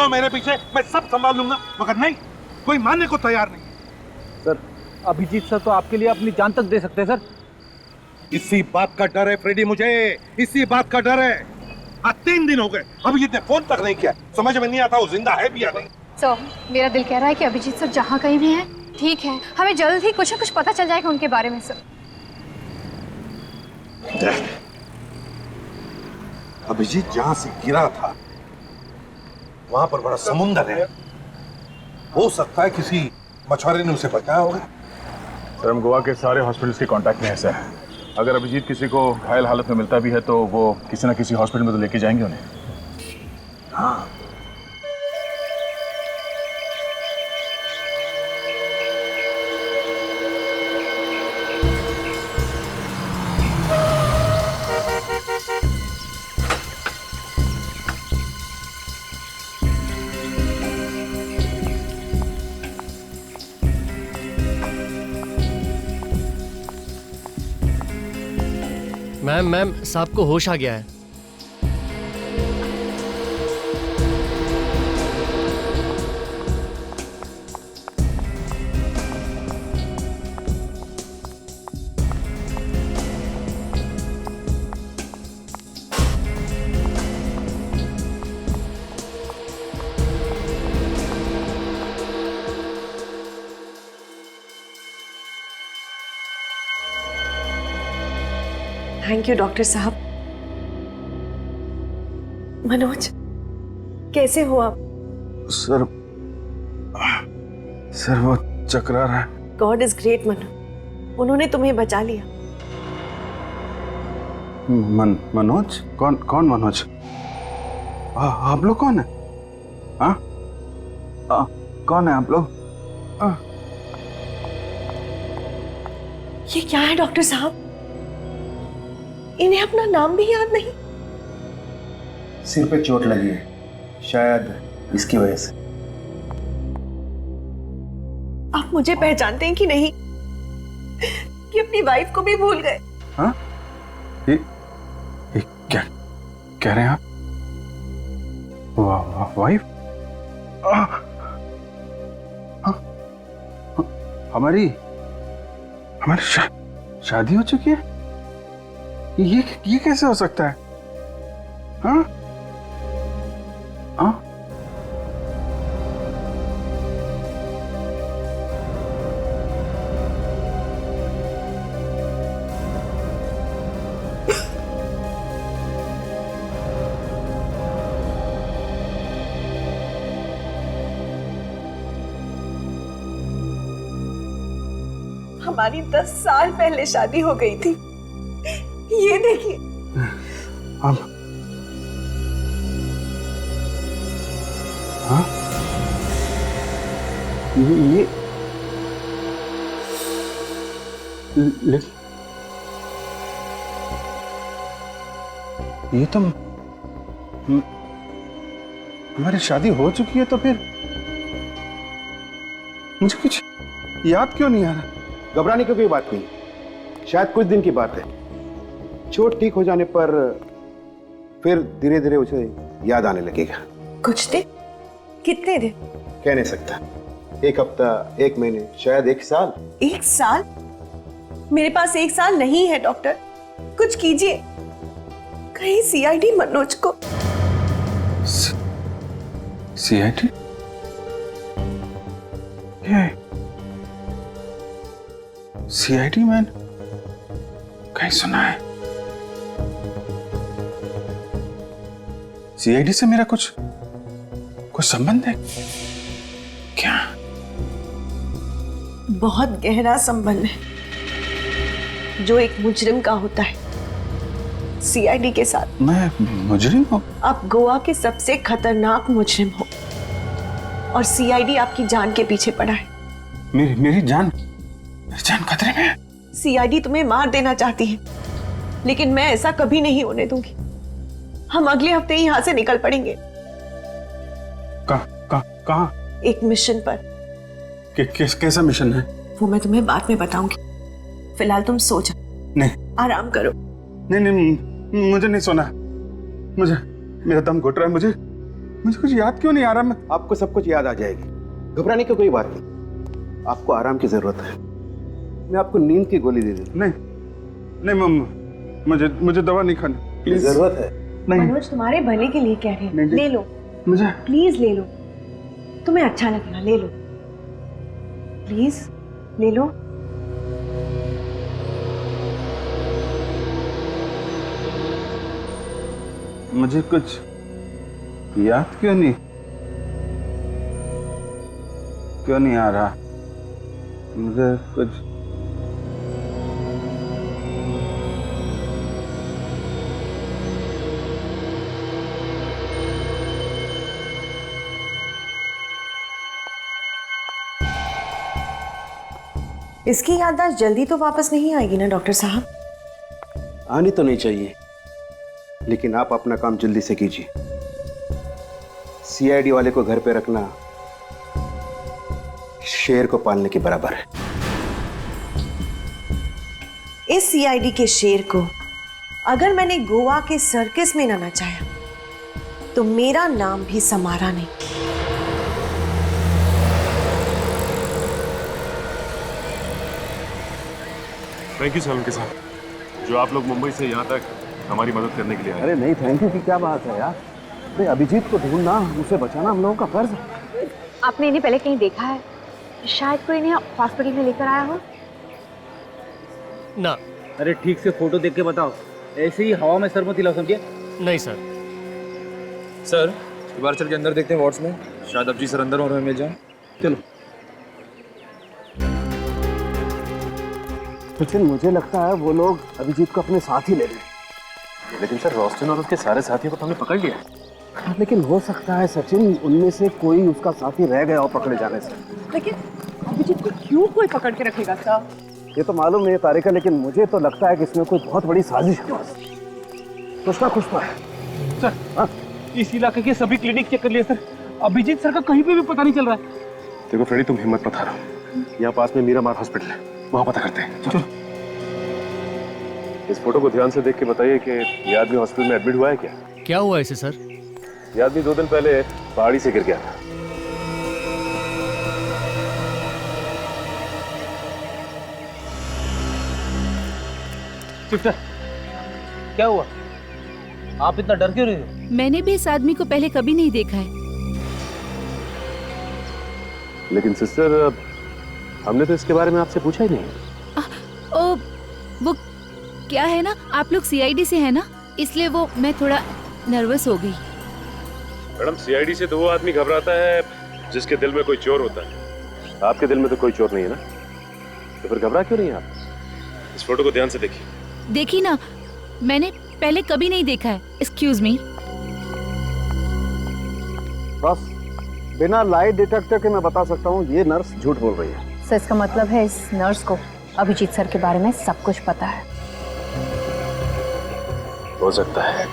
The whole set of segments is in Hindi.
जाओ मेरे पीछे, मैं सब संभाल लूंगा। मगर नहीं, कोई मानने को तैयार नहीं। सर, अभिजीत सर तो आपके लिए अपनी जान तक दे सकते हैं सर। इसी बात का डर है फ्रेडी, मुझे इसी बात का डर है। आज 3 दिन हो गए, अभिजीत ने फोन तक नहीं किया। समझ में नहीं आता वो जिंदा है भी या नहीं। तो मेरा दिल कह रहा है कि अभिजीत सर जहाँ कहीं भी हैं, ठीक है, हमें जल्द ही कुछ न कुछ पता चल जाएगा उनके बारे में सर। अभिजीत जहां से गिरा था वहां पर बड़ा समुंदर है। हो सकता है किसी मछुआरे ने उसे बचाया होगा। सर, हम गोवा के सारे हॉस्पिटल्स के कांटेक्ट में है सर। अगर अभिजीत किसी को घायल हालत में मिलता भी है तो वो किसी ना किसी हॉस्पिटल में तो लेके जाएंगे उन्हें। हाँ, मैम साहब को होश आ गया है। थैंक यू डॉक्टर साहब। मनोज, कैसे हो आप? सर वो चकरा रहा है। गॉड इज ग्रेट मनोज, उन्होंने तुम्हें बचा लिया। मनोज? कौन मनोज? आप लोग कौन है? हाँ, कौन है आप लोग? ये क्या है डॉक्टर साहब? इन्हें अपना नाम भी याद नहीं। सिर पे चोट लगी है, शायद इसकी वजह से। आप मुझे पहचानते हैं कि नहीं, कि अपनी वाइफ को भी भूल गए? हाँ? ये क्या कह रहे हैं आप? वाइफ? हमारी शादी हो चुकी है? ये कैसे हो सकता है? हाँ? हाँ? हमारी 10 साल पहले शादी हो गई थी। ये देखिए। अब हाँ? ये तो हमारी शादी हो चुकी है, तो फिर मुझे कुछ याद क्यों नहीं आ रहा? घबराने की कोई बात नहीं, शायद कुछ दिन की बात है। चोट ठीक हो जाने पर फिर धीरे धीरे उसे याद आने लगेगा। कुछ दिन? कितने दिन? कह नहीं सकता। 1 हफ्ता, 1 महीने, शायद 1 साल। 1 साल? मेरे पास 1 साल नहीं है डॉक्टर, कुछ कीजिए। कहीं सीआईडी मनोज को। सीआईडी? सीआईडी मैन कहीं सुना है? सीआईडी से मेरा कुछ संबंध है क्या? बहुत गहरा संबंध है जो एक मुजरिम का होता है सीआईडी के साथ। मैं मुजरिम हूँ? आप गोवा के सबसे खतरनाक मुजरिम हो और सीआईडी आपकी जान के पीछे पड़ा है। मेरी जान खतरे में है। सीआईडी तुम्हें मार देना चाहती है, लेकिन मैं ऐसा कभी नहीं होने दूंगी। हम अगले हफ्ते ही यहाँ से निकल पड़ेंगे। कहाँ? एक मिशन पर। कैसा मिशन है? वो मैं तुम्हें बाद में बताऊंगी, फिलहाल तुम सो जाओ। नहीं, आराम करो। नहीं, मुझे नहीं सोना। मेरा दम घुट रहा है। मुझे कुछ याद क्यों नहीं आ रहा? मैं आपको सब कुछ याद आ जाएगी, घबराने की कोई बात नहीं। आपको आराम की जरूरत है, मैं आपको नींद की गोली दे दूँ। नहीं नहीं मम्मा, मुझे दवा नहीं खानी प्लीज। जरूरत है? नहीं मनोज तुम्हारे भले के लिए कह रहे हैं, ले लो मुझे। प्लीज ले लो, तुम्हें अच्छा लगेगा, ले लो प्लीज ले लो। मुझे कुछ याद क्यों नहीं आ रहा? मुझे कुछ इसकी याददाश्त जल्दी तो वापस नहीं आएगी ना डॉक्टर साहब? आनी तो नहीं चाहिए, लेकिन आप अपना काम जल्दी से कीजिए। सीआईडी वाले को घर पे रखना शेर को पालने के बराबर है। इस सीआईडी के शेर को अगर मैंने गोवा के सर्कस में ना नचाया तो मेरा नाम भी समारा नहीं। थैंक यू सलम के साथ, जो आप लोग मुंबई से यहाँ तक हमारी मदद करने के लिए आए। अरे नहीं, थैंक यू की क्या बात है यार। अरे अभिजीत को ढूंढना, उसे बचाना हम लोगों का फर्ज है। आपने इन्हें पहले कहीं देखा है? शायद कोई इन्हें हॉस्पिटल में लेकर आया हो। ना। अरे ठीक से फोटो देख के बताओ, ऐसे ही हवा में सर मत हिलाओ, समझे? नहीं सर। सर एक बार चल के अंदर देखते हैं वार्ड्स में, शायद अभिजीत सर अंदर और हमें मिल जाए। चलो। लेकिन मुझे लगता है वो लोग अभिजीत को अपने साथ ही ले रहे। लेकिन सर रोस्टन और उसके सारे साथियों को तो हमने पकड़ लिया। लेकिन हो सकता है सचिन, उनमें से कोई उसका साथी रह गया हो पकड़े जाने से। लेकिन अभिजीत को क्यों कोई पकड़ के रखेगा सर? ये तो मालूम नहीं है तारिका, लेकिन मुझे तो लगता है कि इसमें कोई बहुत बड़ी साजिश है। कुछ ना कुछ तो है। सर हाँ? इस इलाके के सभी क्लिनिक चेक कर लिए सर, अभिजीत सर का कहीं पे भी पता नहीं चल रहा है। देखो फ्रेडी, तुम हिम्मत मत हारो, यहाँ पास में मीरामार हॉस्पिटल है, वहाँ पता करते हैं। चलो। इस फोटो को ध्यान से देख के बताइए कि ये आदमी हॉस्पिटल में एडमिट हुआ है क्या? क्या हुआ इसे सर? ये आदमी 2 दिन पहले पहाड़ी से गिर गया था। सिस्टर क्या हुआ? आप इतना डर क्यों रही हो? मैंने भी इस आदमी को पहले कभी नहीं देखा है। लेकिन सिस्टर, हमने तो इसके बारे में आपसे पूछा ही नहीं। ओ वो क्या है ना, आप लोग सीआईडी से है ना, इसलिए वो मैं थोड़ा नर्वस हो गई। मैडम, सीआईडी से तो वो आदमी घबराता है जिसके दिल में कोई चोर होता है। आपके दिल में तो कोई चोर नहीं है ना, तो फिर घबरा क्यों नहीं आप? इस फोटो को ध्यान से देखिए। देखी ना, मैंने पहले कभी नहीं देखा है। Excuse me. बस बिना लाइट डिटेक्टर के मैं बता सकता हूँ ये नर्स झूठ बोल रही है। सर इसका मतलब है इस नर्स को अभिजीत सर के बारे में सब कुछ पता है। हो सकता है।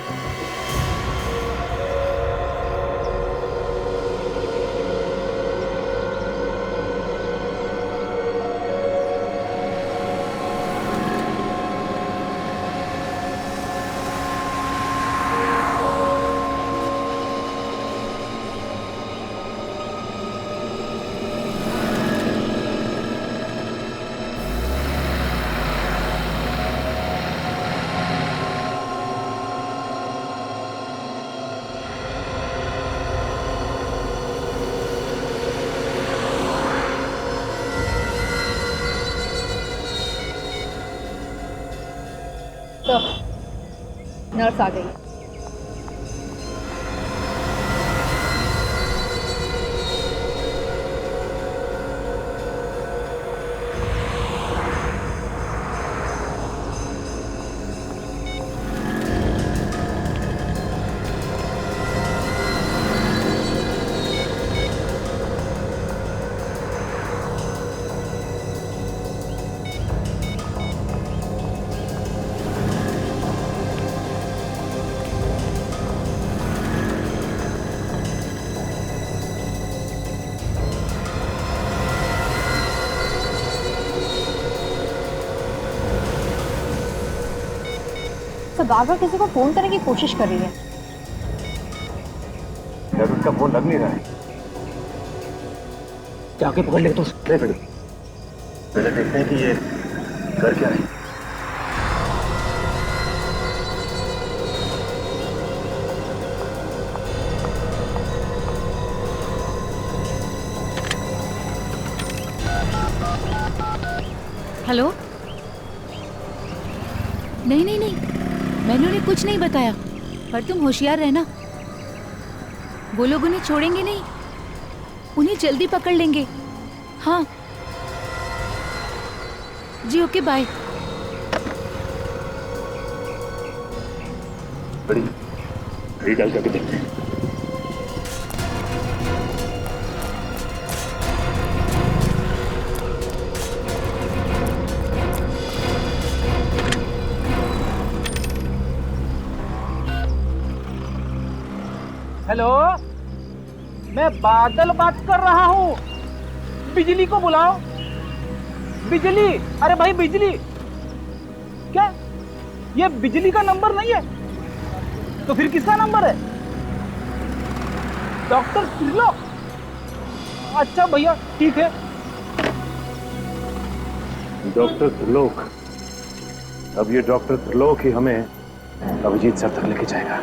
तो नर्स आ गई। तो बार बार किसी को फोन करने की कोशिश कर रही है। इनका फोन लग नहीं रहा है। जाके पकड़ ले तो पहले देखते हैं कि ये कर क्या है। हेलो। नहीं नहीं नहीं, मैंने उन्हें कुछ नहीं बताया, पर तुम होशियार रहना। वो लोग उन्हें छोड़ेंगे नहीं, उन्हें जल्दी पकड़ लेंगे। हाँ जी, ओके बाय। बड़ी डाल करके देखते हैं। हेलो, मैं बादल बात कर रहा हूँ। बिजली को बुलाओ। बिजली, अरे भाई बिजली। क्या ये बिजली का नंबर नहीं है तो फिर किसका नंबर है? डॉक्टर त्रिलोक। अच्छा भैया ठीक है। डॉक्टर त्रिलोक। अब ये डॉक्टर त्रिलोक ही हमें अभिजीत सर तक लेके जाएगा।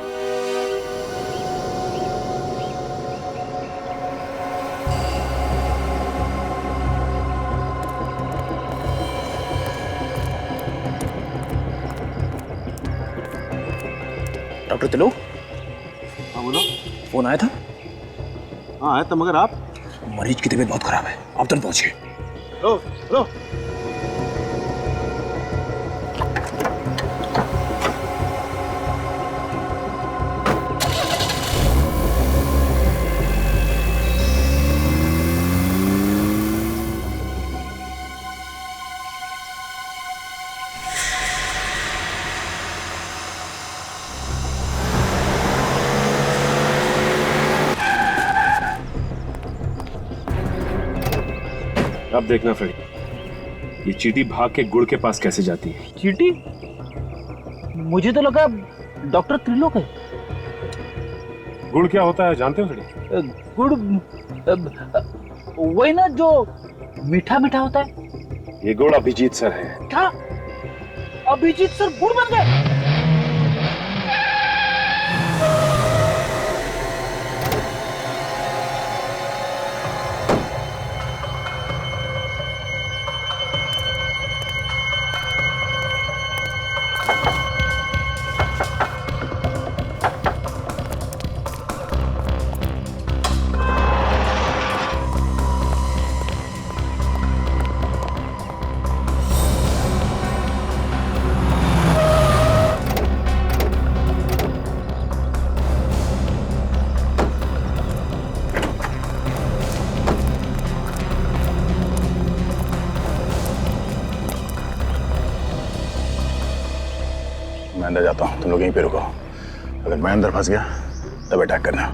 डॉक्टर त्रिलोक। हाँ बोलो। फोन आया था? हाँ आया था, मगर आप? मरीज की तबीयत बहुत खराब है, आप तुरंत पहुंचिए। रो रो। अब देखना फ्रेडी, ये चींटी भाग के गुड़ के पास कैसे जाती है। चींटी? मुझे तो लगा डॉक्टर त्रिलोक है। गुड़ क्या होता है जानते हो फ्रेडी? गुड़ वही ना जो मीठा मीठा होता है। ये गुड़ अभिजीत सर है। क्या अभिजीत सर गुड़ बन गए? मैं अंदर जाता हूँ, तुम लोग यहीं पे रुको। अगर मैं अंदर फंस गया तब अटैक करना।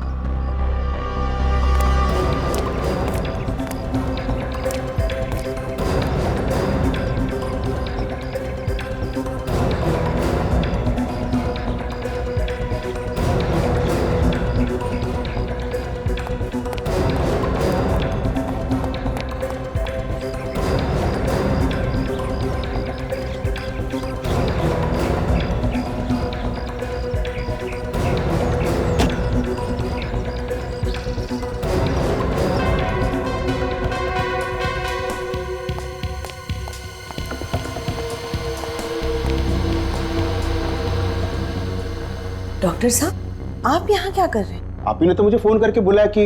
डॉक्टर साहब, आप यहाँ क्या कर रहे हैं? आप ही ने तो मुझे फोन करके बुलाया कि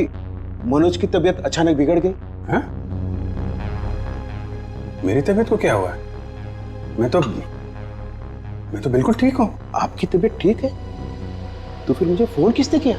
मनोज की तबीयत अचानक बिगड़ गई। हाँ? मेरी तबीयत को क्या हुआ है? मैं तो बिल्कुल ठीक हूँ। आपकी तबीयत ठीक है तो फिर मुझे फोन किसने किया?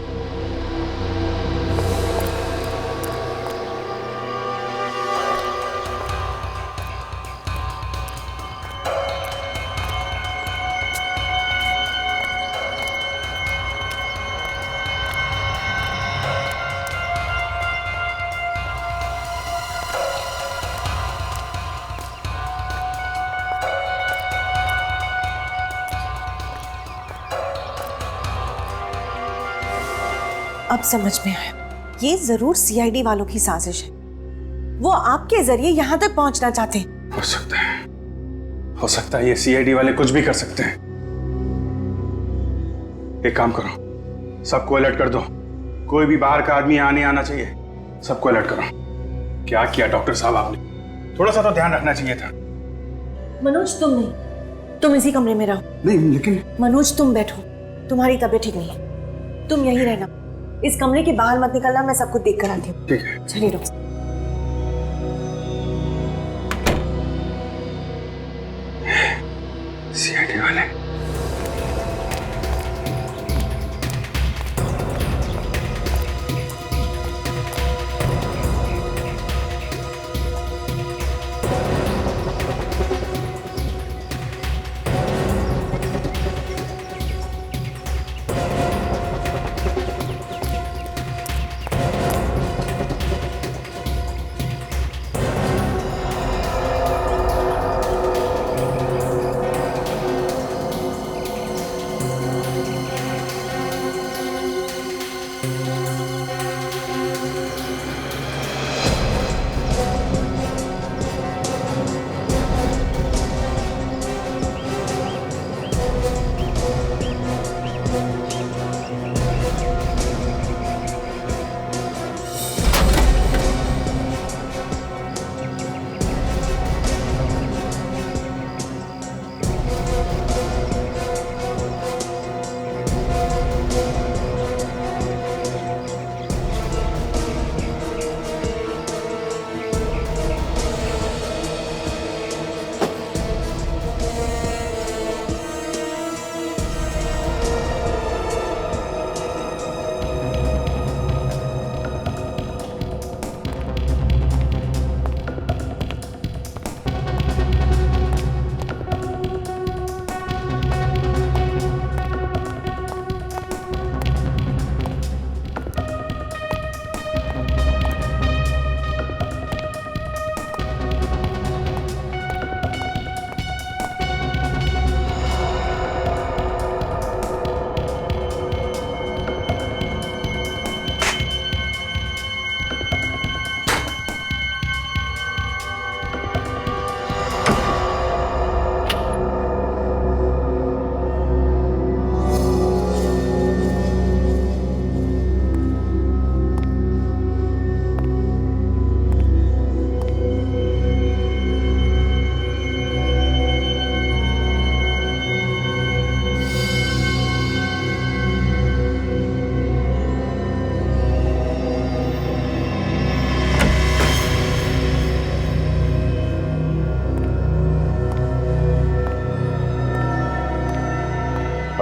अब समझ में आया। ये जरूर सीआईडी वालों की साजिश है। वो आपके जरिए यहां तक पहुंचना चाहते हैं। हो सकता है ये सीआईडी वाले कुछ भी कर सकते हैं। एक काम करो, सबको अलर्ट कर दो। कोई भी बाहर का आदमी आने आना चाहिए, सबको अलर्ट करो। क्या किया डॉक्टर साहब आपने? थोड़ा सा तो ध्यान रखना चाहिए था। मनोज तुम नहीं, तुम इसी कमरे में रहो। नहीं लेकिन मनोज तुम बैठो, तुम्हारी तबीयत ठीक नहीं है, तुम यहीं रहना। इस कमरे के बाहर मत निकलना, मैं सब कुछ देख कर आती हूँ। ठीक है। चलिए डॉक्टर। सीआईडी वाले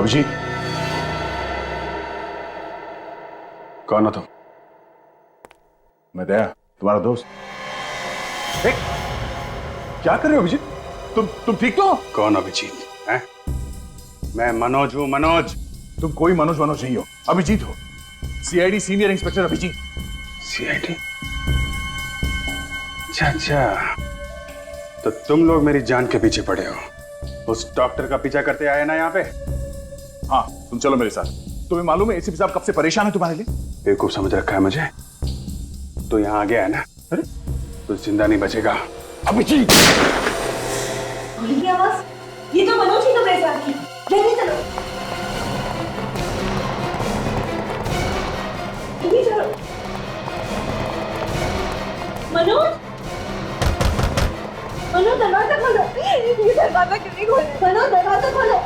अभिजीत, कौन हो तुम? मैं दया, तुम्हारा दोस्त। क्या कर रहे हो अभिजीत? तुम ठीक तो हो? कौन अभिजीत है? मैं मनोज हूँ, मनोज। तुम कोई मनोज नहीं हो, अभिजीत हो। CID senior inspector Abhijeet. CID? अच्छा, तो तुम लोग मेरी जान के पीछे पड़े हो। उस डॉक्टर का पीछा करते आए ना यहाँ पे? हाँ, तुम चलो मेरे साथ। तुम्हें मालूम है एसीपी साहब कब से परेशान है तुम्हारे लिए? बेवकूफ समझ रखा है मुझे। तो यहाँ आ गया है ना? अरे तो जिंदा नहीं बचेगा। अभिजीत! ये आवाज, ये तो मनोज ही तो मेरे साथ है। जल्दी चलो, जल्दी चलो। मनोज, मनोज दरवाजा खोलो। ये दरवाजा क्यों नहीं खोल? मनोज दरवाजा खोलो।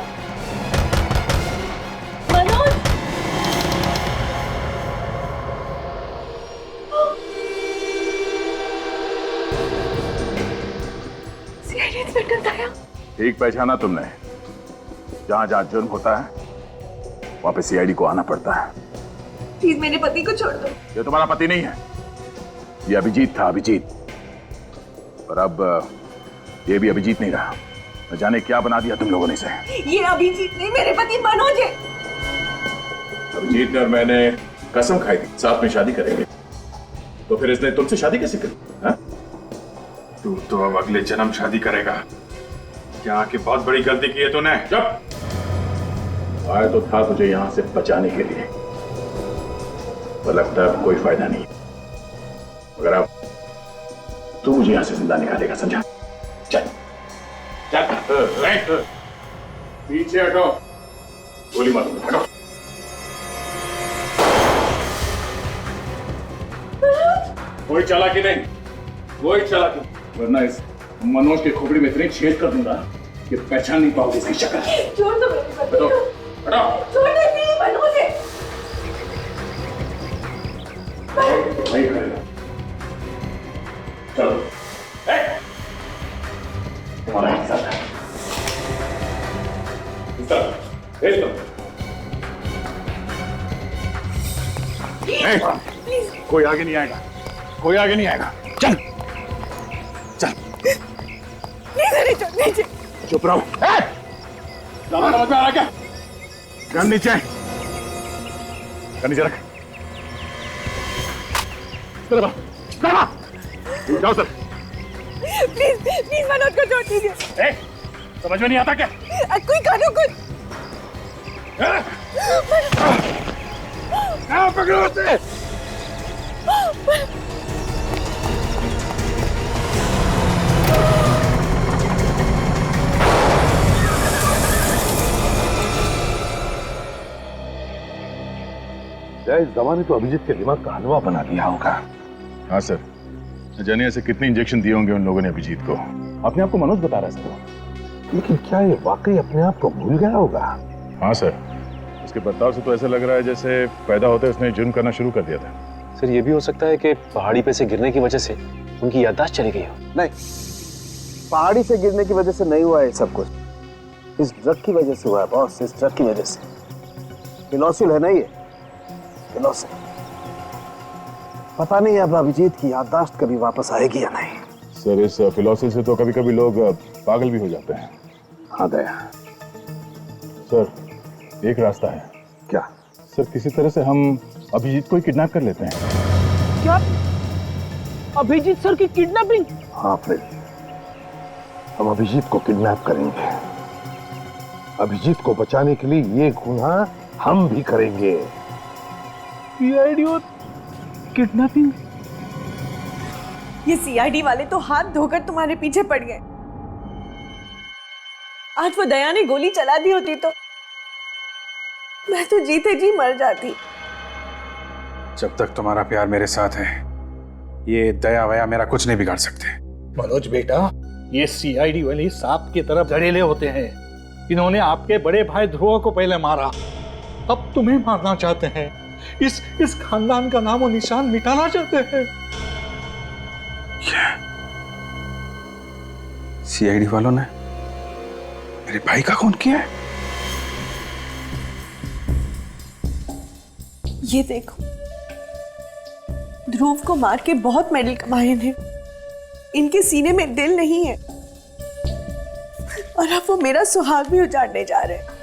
मनोज, सीआईडी इंस्पेक्टर दया। ठीक पहचाना तुमने। जहां जहां जुर्म होता है वहां पे सीआईडी को आना पड़ता है। प्लीज मेरे पति को छोड़ दो। ये तुम्हारा पति नहीं है, ये अभिजीत था, अभिजीत। पर अब ये भी अभिजीत नहीं रहा। न जाने क्या बना दिया तुम लोगों ने इसे। ये अभिजीत नहीं, मेरे पति मनोज है। अभिजीत ने और मैंने कसम खाई थी साथ में शादी करेंगे, तो फिर इसने तुमसे शादी कैसे करी? हाँ? तू तो अब अगले जन्म शादी करेगा। यहाँ की बहुत बड़ी गलती की है तूने। चुप! आया तो था तुझे यहाँ से बचाने के लिए, पर लगता है अब कोई फायदा नहीं। मगर अब तू मुझे यहां से जिंदा निकालेगा, समझा? चल चल, पीछे हटो, गोली मारो, हटो। कोई चालाकी नहीं, कोई चालाकी, वरना इस मनोज के खोपड़ी में इतनी छेद कर दूंगा कि पहचान नहीं पाओगे इसकी शक्ल। छोड़ दो मेरे पति को। हटो, छोड़ दे, नहीं मनोज है। नहीं करेगा। चलो, तुम्हारा हिस्सा है, हिस्सा भेज दो। कोई आगे नहीं आएगा, कोई आगे नहीं आएगा। चल चल, नीचे। चुप रहो। समझ में आ रहा क्या? गन नीचे, गन नीचे रख। जाओ सर। प्लीज मनोज को छोड़ दीजिए। समझ में नहीं आता क्या? कोई करो कुछ। पकड़ो उसे। इस दवा ने तो अभिजीत के दिमाग का हलवा बना दिया होगा। हाँ सर, न जाने ऐसे कितने इंजेक्शन दिए होंगे उन लोगों ने अभिजीत को। अपने आप को मनोज बता रहा है सर। लेकिन क्या ये वाकई अपने आप को भूल गया होगा? हाँ सर, उसके बर्ताव से तो ऐसा लग रहा है जैसे पैदा होते उसने जुर्म करना शुरू कर दिया था। सर ये भी हो सकता है कि पहाड़ी पे से गिरने की वजह से उनकी याददाश्त चली गई हो। नहीं, पहाड़ी से गिरने की वजह से नहीं हुआ है सब कुछ, इस ड्रग की वजह से हुआ है बॉस, इस ड्रग की वजह से। फिनोसिल है ना ये, फिनोसिल। पता नहीं अब अभिजीत की याददाश्त कभी वापस आएगी या नहीं। सर इस फिलॉसफी से तो कभी कभी लोग पागल भी हो जाते हैं। हाँ दया। सर एक रास्ता है। क्या? सर किसी तरह से हम अभिजीत को ही किडनैप कर लेते हैं। क्या अभिजीत सर की किडनैपिंग? हाँ फ्रेड, हम अभिजीत को किडनैप करेंगे। अभिजीत को बचाने के लिए ये गुनाह हम भी करेंगे। सीआईडी और किडनैपिंग? ये सीआईडी वाले तो हाथ धोकर तुम्हारे पीछे पड़ गए। आज वो दया ने गोली चला दी होती तो मैं तो जीते जी मर जाती। जब तक तुम्हारा प्यार मेरे साथ है, ये दया वया मेरा कुछ नहीं बिगाड़ सकते। मनोज बेटा, ये सीआईडी वाले सांप की तरफ जहरीले होते हैं। इन्होंने आपके बड़े भाई ध्रुव को पहले मारा, अब तुम्हें मारना चाहते हैं। इस खानदान का नामो निशान मिटाना चाहते हैं। सीआईडी वालों ने मेरे भाई का खून किया है? ये देखो, ध्रुव को मार के बहुत मेडल कमाए हैं। इनके सीने में दिल नहीं है और अब वो मेरा सुहाग भी उजाड़ने जा रहे हैं।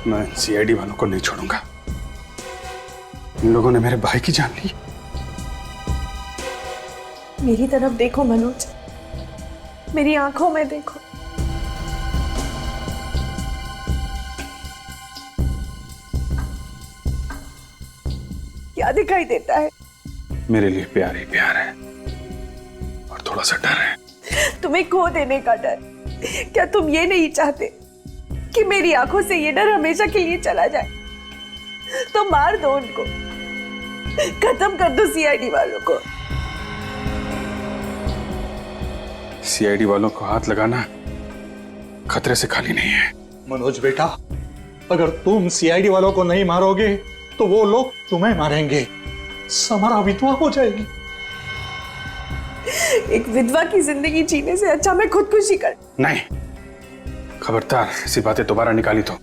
मैं सीआईडी वालों को नहीं छोड़ूंगा। इन लोगों ने मेरे भाई की जान ली। मेरी तरफ देखो मनोज, मेरी आंखों में देखो। क्या दिखाई देता है? मेरे लिए प्यार ही प्यार है और थोड़ा सा डर है। तुम्हें खो देने का डर। क्या तुम ये नहीं चाहते कि मेरी आंखों से ये डर हमेशा के लिए चला जाए? तो मार दो उनको, खत्म कर दो सीआईडी वालों को। सीआईडी वालों को हाथ लगाना खतरे से खाली नहीं है। मनोज बेटा, अगर तुम सीआईडी वालों को नहीं मारोगे तो वो लोग तुम्हें मारेंगे। समारा विधवा हो जाएगी। एक विधवा की जिंदगी जीने से अच्छा मैं खुदकुशी कर। नहीं, खबरदार ऐसी बातें दोबारा निकाली तो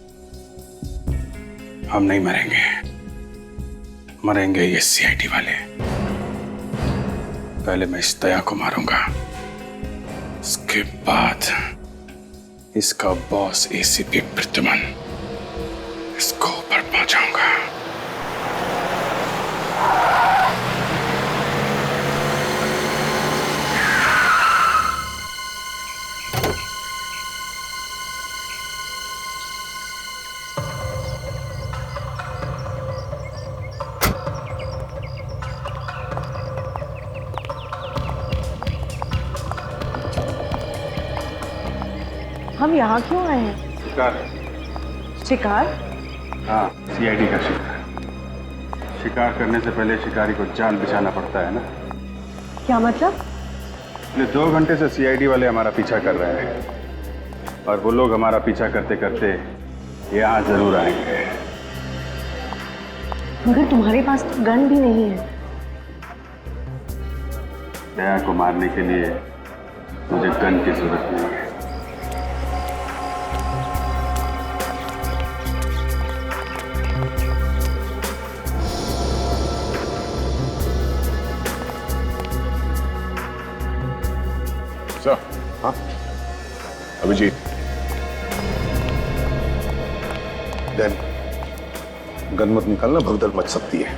हम नहीं मरेंगे। मरेंगे ये सीआईडी वाले। पहले मैं इस दया को मारूंगा, उसके बाद इसका बॉस एसीपी प्रद्युमन, इसको ऊपर पहुंचाऊंगा। हम यहाँ क्यों आए हैं? शिकार। शिकार? हाँ, सीआईडी का शिकार। शिकार करने से पहले शिकारी को जाल बिछाना पड़ता है ना। क्या मतलब? पिछले 2 घंटे से सीआईडी वाले हमारा पीछा कर रहे हैं और वो लोग हमारा पीछा करते करते यहाँ जरूर आएंगे। मगर तुम्हारे पास तो गन भी नहीं है। दया को मारने के लिए मुझे गन की जरूरत नहीं है। सर, हाँ अभिजीत। देन गन मत निकालना, भगदड़ मच सकती है।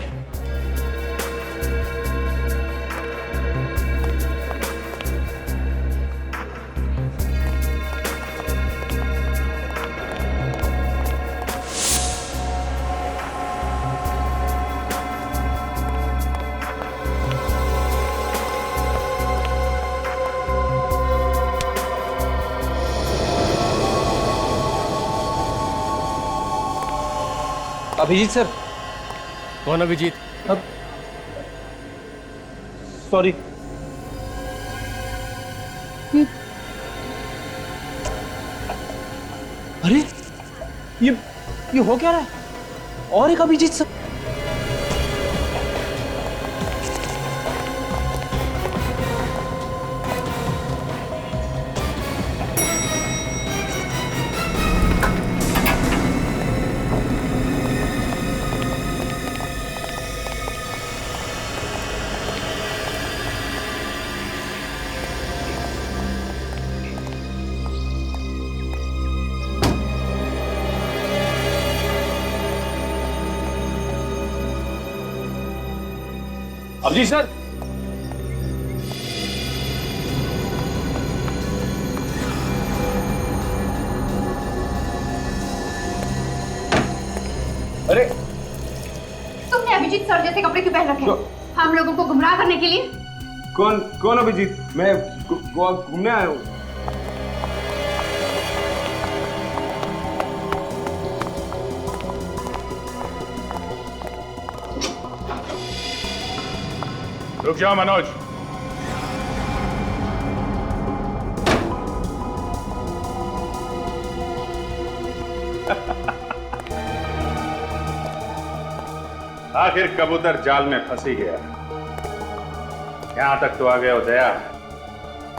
अभिजीत सर। कौन अभिजीत? अब सॉरी। अरे ये हो क्या रहा है? और एक अभिजीत सर। अभिजीत सर। अरे तुमने अभिजीत सर जैसे कपड़े क्यों पहन रखे हैं? हम लोगों को गुमराह करने के लिए? कौन अभिजीत? मैं गोवा घूमने आया हूँ। रुक जाओ मनोज। आखिर कबूतर जाल में फंस ही गया। यहां तक तो आ गए हो दया,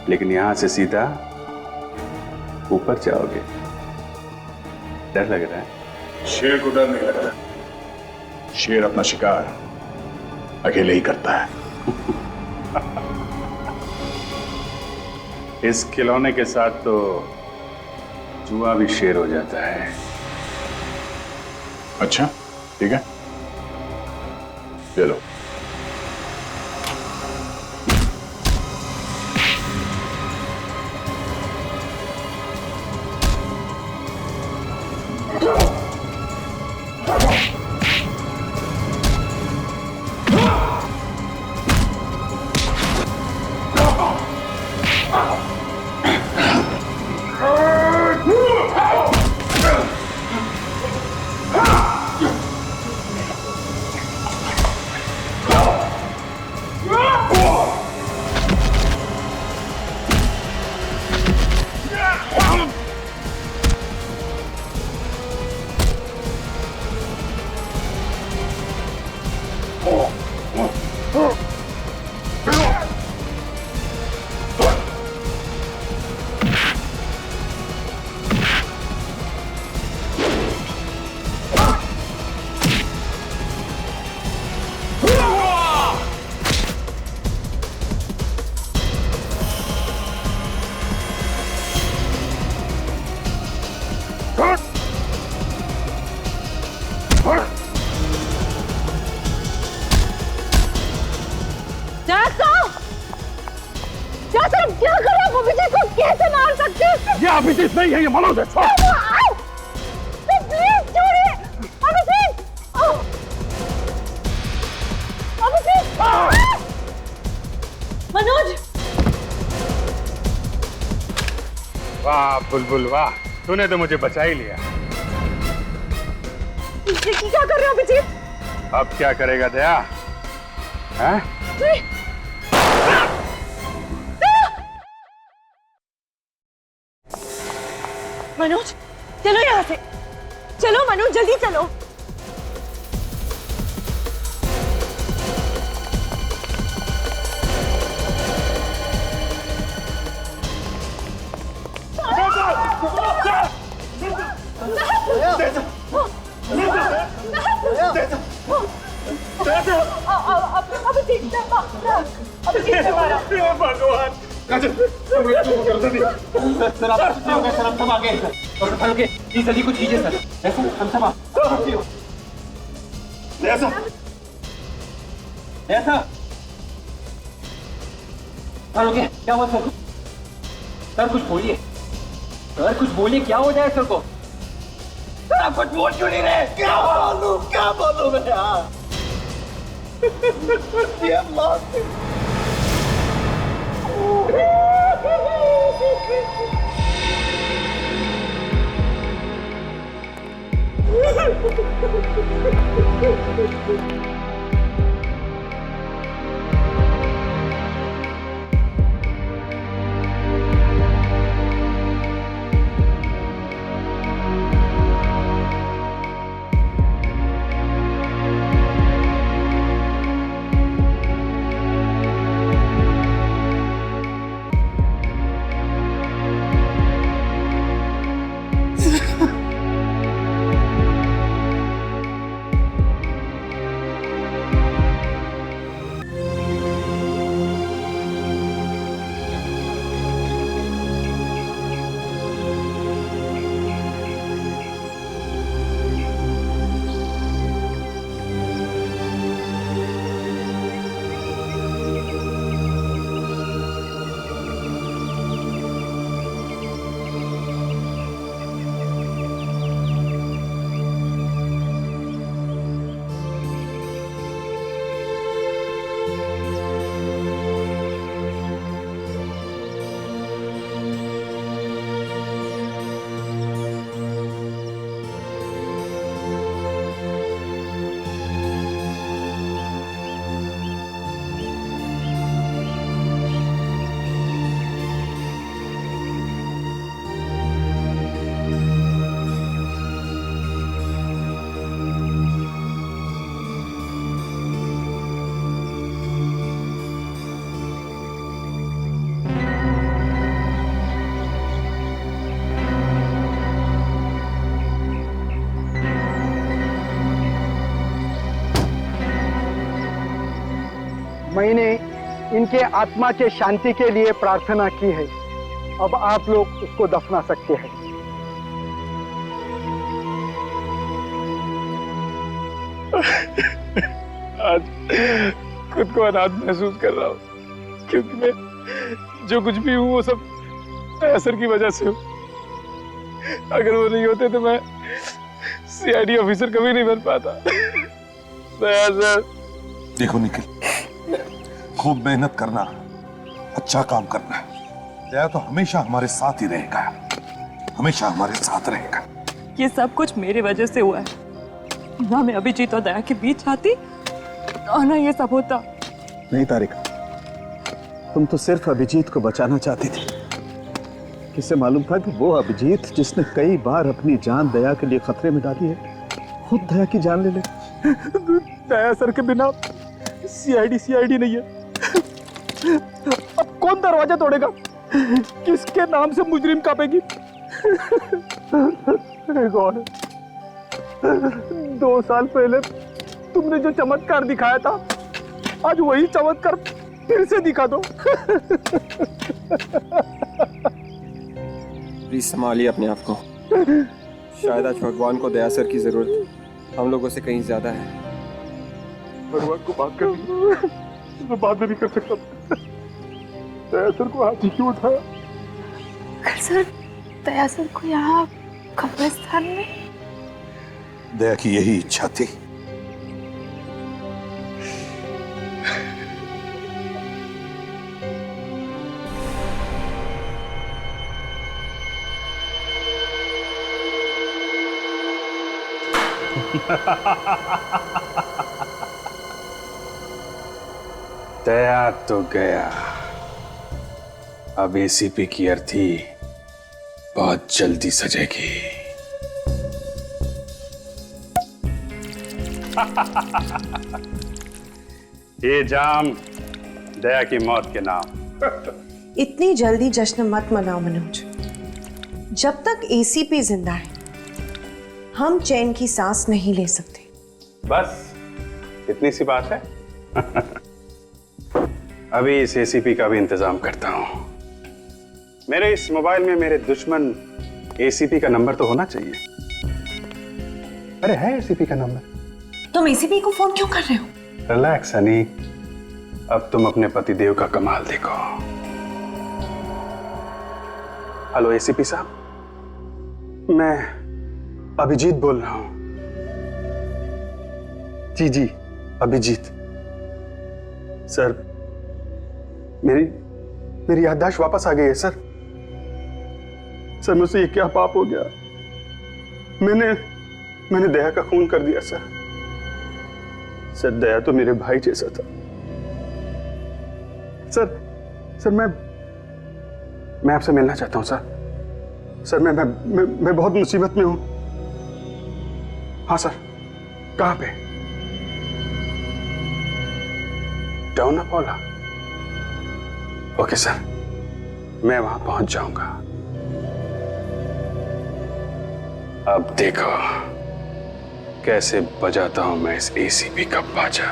लेकिन यहां से सीधा ऊपर जाओगे। डर लग रहा है? शेर को डर नहीं लगता। शेर अपना शिकार अकेले ही करता है। इस खिलौने के साथ तो जुआ भी शेर हो जाता है। अच्छा ठीक है, ले लो। ये अभिजीत नहीं है, ये मनोज है। प्लीज छोड़िए अभिजीत। अभिजीत मनोज। वाह वाह बुलबुल वाह, तूने तो मुझे बचा ही लिया। ये क्या कर रहे हो अभिजीत? अब क्या करेगा दया? हैं? मनोज चलो यहाँ से, चलो मनोज जल्दी चलो। भगवान सर आप कुछ नहीं होगा सर, हम सब आ गए सर। डॉक्टर साहब के प्लीज जल्दी कुछ कीजिए सर। ऐसा हम सब ऐसा ऐसा सर ओके, क्या हुआ सर? सर कुछ बोलिए सर, कुछ बोलिए, क्या हो जाए सर को? सर आप कुछ बोल क्यों नहीं रहे? क्या बोलूं मैं यार? ये मौत मैंने इनके आत्मा के शांति के लिए प्रार्थना की है। अब आप लोग उसको दफना सकते हैं। आज खुद को अनाथ महसूस कर रहा हूँ, क्योंकि मैं जो कुछ भी हूँ वो सब असर की वजह से हूँ। अगर वो नहीं होते तो मैं सीआईडी ऑफिसर कभी नहीं बन पाता। देखो निखिल, खूब मेहनत करना, अच्छा काम करना। दया तो हमेशा हमारे साथ ही रहेगा, हमेशा हमारे साथ रहेगा। ये सब कुछ मेरी वजह से हुआ है। ना मैं अभिजीत और दया के बीच आती और ना ये सब होता। नहीं तारिका, तुम तो सिर्फ अभिजीत को बचाना चाहती थी। किसे मालूम था कि वो अभिजीत जिसने कई बार अपनी जान दया के लिए खतरे में डाली है, खुद दया की जान ले ले। दया सर के बिना सीआईडी नहीं है। अब कौन दरवाजा तोड़ेगा? किसके नाम से मुजरिम कांपेगी? गॉड, 2 साल पहले तुमने जो चमत्कार दिखाया था, आज वही चमत्कार फिर से दिखा दो। प्लीज संभालिए अपने आप को। शायद आज भगवान को दया सर की जरूरत हम लोगों से कहीं ज्यादा है। भगवान को बात कर, मैं बात भी नहीं कर सकता। दया सर को हाथ ही क्यों उठाया? सर, दया सर को यहाँ कब्रिस्तान में? दया की यही इच्छा थी। दया तो गया, अब एसीपी की अर्थी बहुत जल्दी सजेगी। ये जाम दया की मौत के नाम। इतनी जल्दी जश्न मत मनाओ मनोज। जब तक एसीपी जिंदा है हम चैन की सांस नहीं ले सकते। बस इतनी सी बात है। अभी इस एसीपी का भी इंतजाम करता हूं। मेरे इस मोबाइल में मेरे दुश्मन एसीपी का नंबर तो होना चाहिए। अरे है एसीपी का नंबर। तुम एसीपी को फोन क्यों कर रहे हो? रिलैक्स हनी, अब तुम अपने पतिदेव का कमाल देखो। हेलो एसीपी साहब, मैं अभिजीत बोल रहा हूं। जी जी अभिजीत। सर मेरी याददाश्त वापस आ गई है सर। सर मुझसे ये क्या पाप हो गया? मैंने दया का खून कर दिया सर। सर दया तो मेरे भाई जैसा था। सर मैं आपसे मिलना चाहता हूं सर। सर मैं बहुत मुसीबत में हूं। हाँ सर, कहां पे? टाउन अपोला। ओके सर, मैं वहां पहुंच जाऊंगा। अब देखो कैसे बजाता हूं मैं इस एसीपी का बाजा।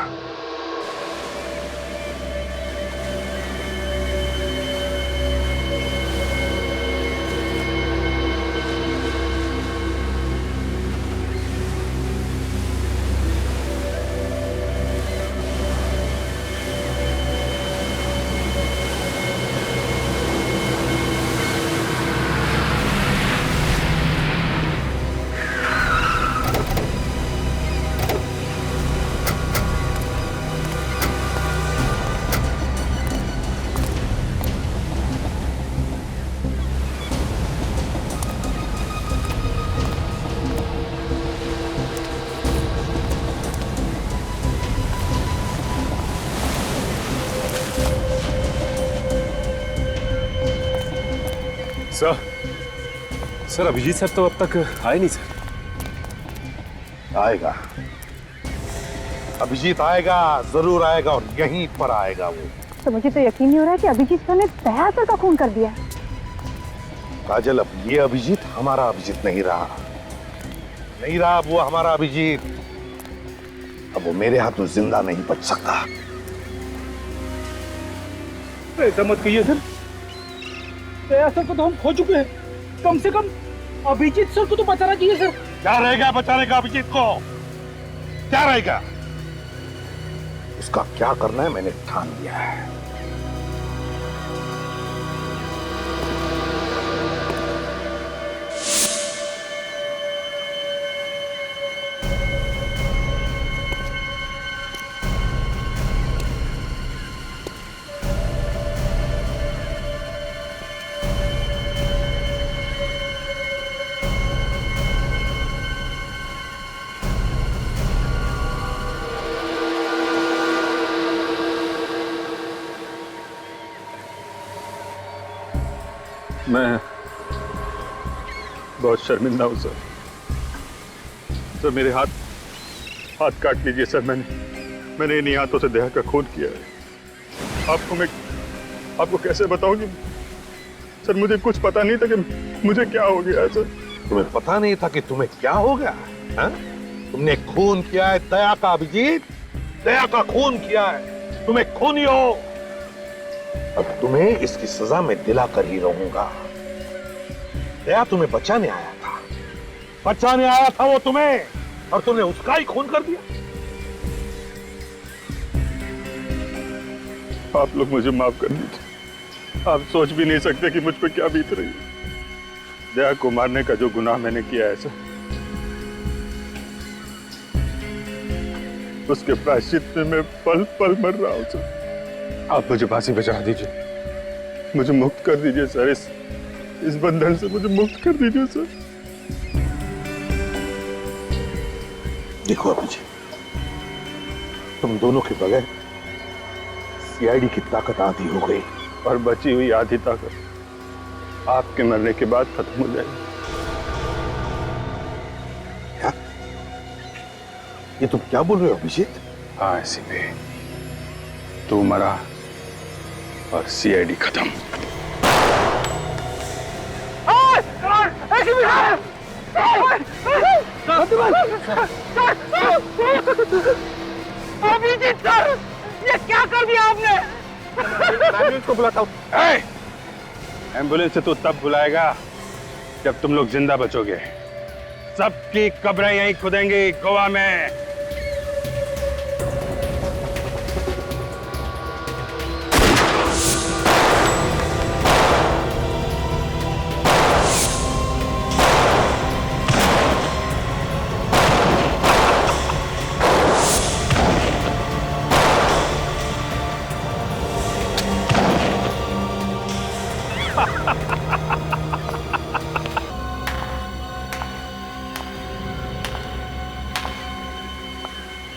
सर अभिजीत सर तो अब तक आए नहीं सर। आएगा, अभिजीत आएगा, जरूर आएगा और यहीं पर आएगा वो। तो मुझे तो यकीन नहीं हो रहा कि अभिजीत सर ने दया सर का खून कर दिया। काजल, अब ये अभिजीत हमारा अभिजीत नहीं रहा। अब वो हमारा अभिजीत। अब वो मेरे हाथों जिंदा नहीं बच सकता। ऐसा मत कहिए सर। दया सर को तो हम खो चुके हैं। कम से कम अभिजीत सर को तो बचाना चाहिए सर। क्या रहेगा बचाने का अभिजीत को? क्या रहेगा? उसका क्या करना है मैंने ठान लिया है। मैं बहुत शर्मिंदा हूं सर। सर मेरे हाथ काट लीजिए सर। मैंने इन्हीं हाथों से दया का खून किया है। आपको कैसे बताऊं कि सर मुझे कुछ पता नहीं था कि मुझे क्या हो गया है सर। तुम्हें पता नहीं था कि तुम्हें क्या हो गया है? तुमने खून किया है दया का अभिजीत, दया का खून किया है। तुम्हें खूनी हो। अब तुम्हें इसकी सजा मैं दिलाकर ही रहूंगा। दया तुम्हें बचाने आया था, वो तुम्हें, और तुमने उसका ही खून कर दिया। आप लोग मुझे माफ कर दीजिए। आप सोच भी नहीं सकते कि मुझ पर क्या बीत रही है। दया को मारने का जो गुनाह मैंने किया है सर, उसके प्रायश्चित में मैं पल पल मर रहा हूं सर। आप मुझे फांसी बचा दीजिए। मुझे मुक्त कर दीजिए सर। इस बंधन से मुझे मुक्त कर दीजिए सर। देखो अभिजीत, तुम दोनों के बगैर सीआईडी की ताकत आधी हो गई और बची हुई आधी ताकत आपके मरने के बाद खत्म हो जाएगी। क्या? ये तुम क्या बोल रहे हो अभिजीत? हाँ एसीपी, तू मरा और सीआईडी खत्म। अभिजीत सर, ये क्या कर दिया आपने? एम्बुलेंस को बुलाता हूँ। एम्बुलेंस से तो तब बुलाएगा जब तुम लोग जिंदा बचोगे। सबकी कब्रें यहीं खुदेंगी गोवा में।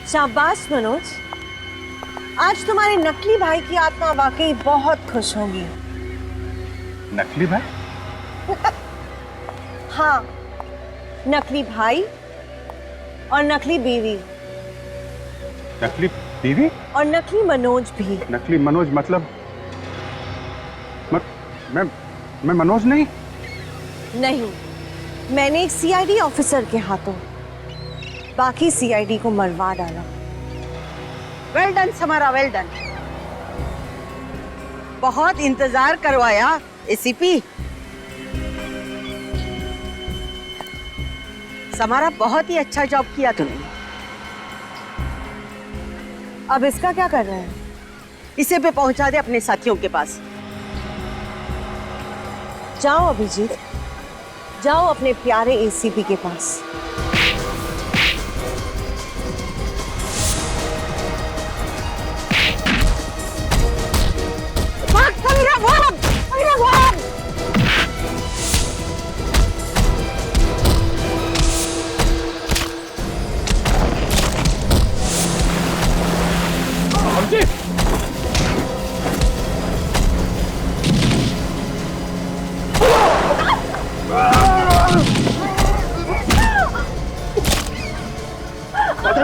शाबाश मनोज, आज तुम्हारे नकली भाई की आत्मा वाकई बहुत खुश होगी। नकली भाई? हाँ, नकली भाई और नकली बीवी। नकली बीवी? और नकली मनोज भी। नकली मनोज मतलब? मैं मनोज नहीं? नहीं, मैंने एक सीआईडी ऑफिसर के हाथों बाकी सीआईडी को मरवा डाला। Well done Samara, well done. बहुत इंतजार करवाया एसीपी। समारा, बहुत ही अच्छा जॉब किया तुमने। अब इसका क्या कर रहे हैं? इसे पे पहुंचा दे अपने साथियों के पास। जाओ अभिजीत, जाओ अपने प्यारे एसीपी के पास।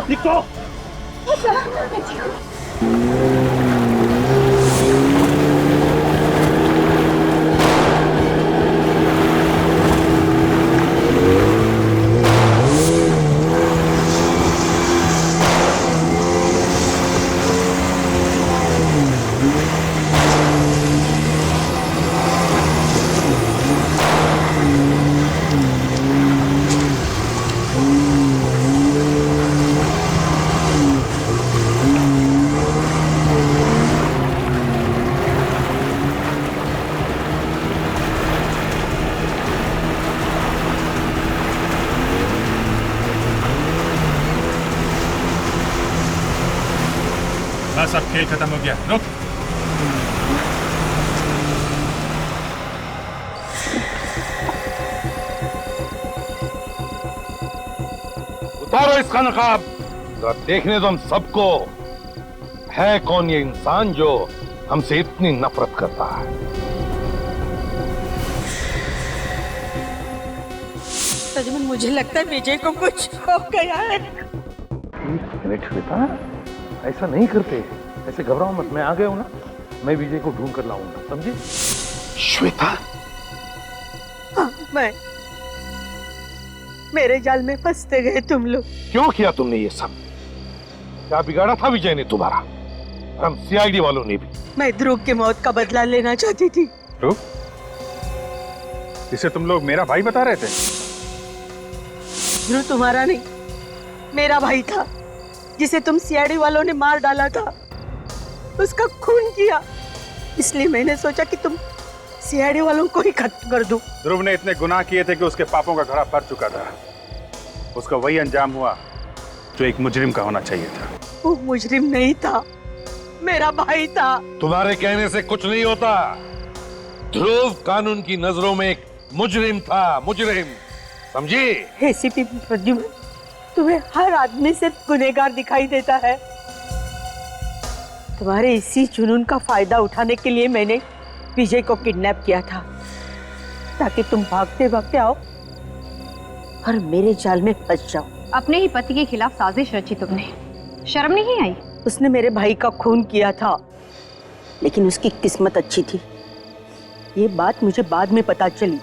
ठीक तो? बस अब खेल खत्म हो गया, रुक। उतारो इसका नकाब, जरा देखने दो हम सबको, है कौन ये इंसान जो हमसे इतनी नफरत करता है। सजमन, मुझे लगता है विजय को कुछ हो गया है। श्वेता, ऐसा नहीं करते, ऐसे घबराओ मत, मैं आ गया हूं ना, मैं विजय को ढूंढ कर लाऊंगा, समझे? श्वेता? हाँ, मेरे जाल में फंसते गए तुम लोग। क्यों किया तुमने ये सब? क्या बिगाड़ा था विजय ने तुम्हारा? हम सीआईडी वालों ने भी। मैं ध्रुव की मौत का बदला लेना चाहती थी। ध्रुव? इसे तुम लोग मेरा भाई बता रहे थे? ध्रुव तुम्हारा नहीं, मेरा भाई था, जिसे तुम सीआईडी वालों ने मार डाला था, उसका खून किया। इसलिए मैंने सोचा कि तुम सीआईडी वालों को ही खत्म कर दो। ध्रुव ने इतने गुनाह किए थे कि उसके पापों का घड़ा भर चुका था। उसका वही अंजाम हुआ जो एक मुजरिम का होना चाहिए था। वो मुजरिम नहीं था, मेरा भाई था। तुम्हारे कहने से कुछ नहीं होता। ध्रुव कानून की नजरों में एक मुजरिम था, मुजरिम, समझी? एसीपी प्रद्युम्न, तुम्हें हर आदमी सिर्फ गुनहगार दिखाई देता है। तुम्हारे इसी जुनून का फायदा उठाने के लिए मैंने विजय को किडनैप किया था, ताकि तुम भागते भागते आओ और मेरे जाल में फंस जाओ। अपने ही पति के खिलाफ साजिश रची तुमने, शर्म नहीं आई? उसने मेरे भाई का खून किया था, लेकिन उसकी किस्मत अच्छी थी। ये बात मुझे बाद में पता चली,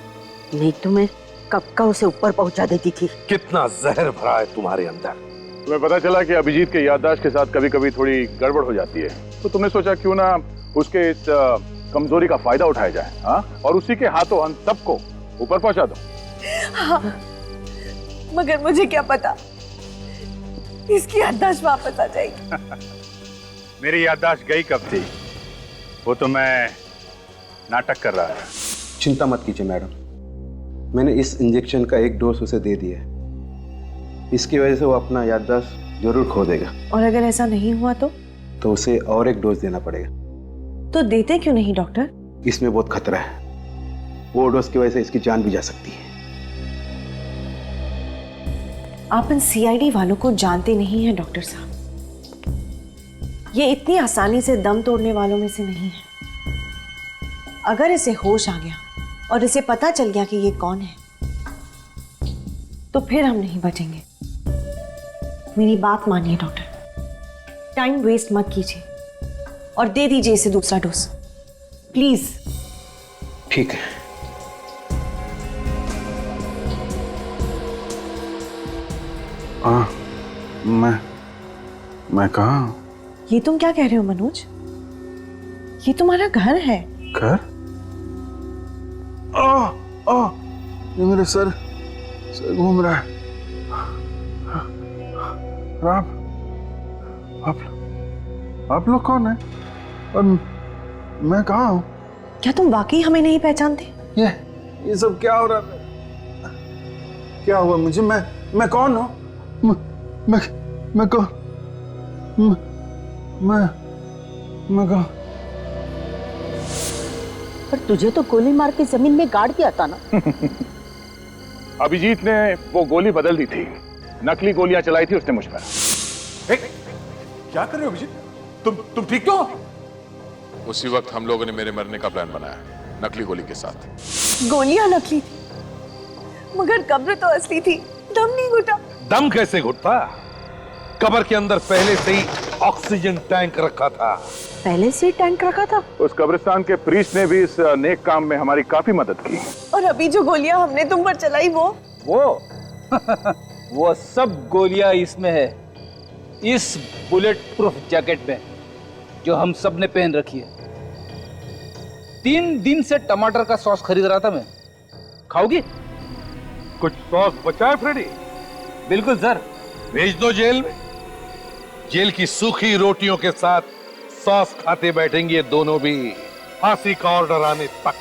नहीं तो मैं कब का उसे ऊपर पहुंचा देती थी। कितना जहर भरा है तुम्हारे अंदर। तुम्हें पता चला कि अभिजीत के याददाश्त के साथ कभी कभी थोड़ी गड़बड़ हो जाती है, तो तुमने सोचा क्यों ना उसके इस कमजोरी का फायदा उठाया जाए, हाँ? और उसी के हाथों हम सबको ऊपर पहुंचा दो। हाँ, मगर मुझे क्या पता इसकी याददाश्त वापस आ जाएगी। मेरी याददाश्त गई कब थी, वो तो मैं नाटक कर रहा था। चिंता मत कीजिए मैडम, मैंने इस इंजेक्शन का एक डोज उसे दे दिया है। इसकी वजह से वो अपना याददाश्त जरूर खो देगा। और अगर ऐसा नहीं हुआ तो उसे और एक डोज देना पड़ेगा। तो देते क्यों नहीं डॉक्टर? इसमें बहुत खतरा है, वो डोज की वजह से इसकी जान भी जा सकती है। आप इन सीआईडी वालों को जानते नहीं हैं डॉक्टर साहब। ये इतनी आसानी से दम तोड़ने वालों में से नहीं है। अगर इसे होश आ गया और इसे पता चल गया कि ये कौन है, तो फिर हम नहीं बचेंगे। मेरी बात मानिए डॉक्टर, टाइम वेस्ट मत कीजिए और दे दीजिए इसे दूसरा डोज, प्लीज। ठीक है। मैं कहाँ हूँ? ये तुम क्या कह रहे हो मनोज? ये तुम्हारा घर है। घर? ये मेरे सर घूम रहा है। आप लोग कौन है और मैं कहाँ हूँ? क्या तुम वाकई हमें नहीं पहचानते? ये सब क्या हो रहा है? क्या हुआ मुझे? मैं कौन हूँ? मैं कौन? मैं कौन? पर तुझे तो गोली मार के जमीन में गाड़ दिया था ना। अभिजीत ने वो गोली बदल दी थी, नकली गोलियां चलाई थी उसने मुझ पर। क्या कर रहे हो अभिजीत? तुम ठीक तो? उसी वक्त हम लोगों ने मेरे मरने का प्लान बनाया, नकली गोली के साथ। गोलियां नकली थी, मगर कब्र तो असली थी। दम नहीं घुटा। दम कैसे घुटता? कब्र के अंदर पहले से ही ऑक्सीजन टैंक रखा था। पहले से टैंक रखा था? उस कब्रिस्तान के प्रीस्ट ने भी इस नेक काम में हमारी काफी मदद की। और अभी जो गोलियां हमने तुम पर चलाई वो वो सब गोलियां इसमें है, इस बुलेट प्रूफ जैकेट में जो हम सब ने पहन रखी है। 3 दिन से टमाटर का सॉस खरीद रहा था मैं। खाओगी? कुछ सॉस बचा है फ्रेडी? बिल्कुल सर। भेज दो जेल में। जेल की सूखी रोटियों के साथ सॉस खाते बैठेंगे दोनों भी, फांसी का ऑर्डर आने तक।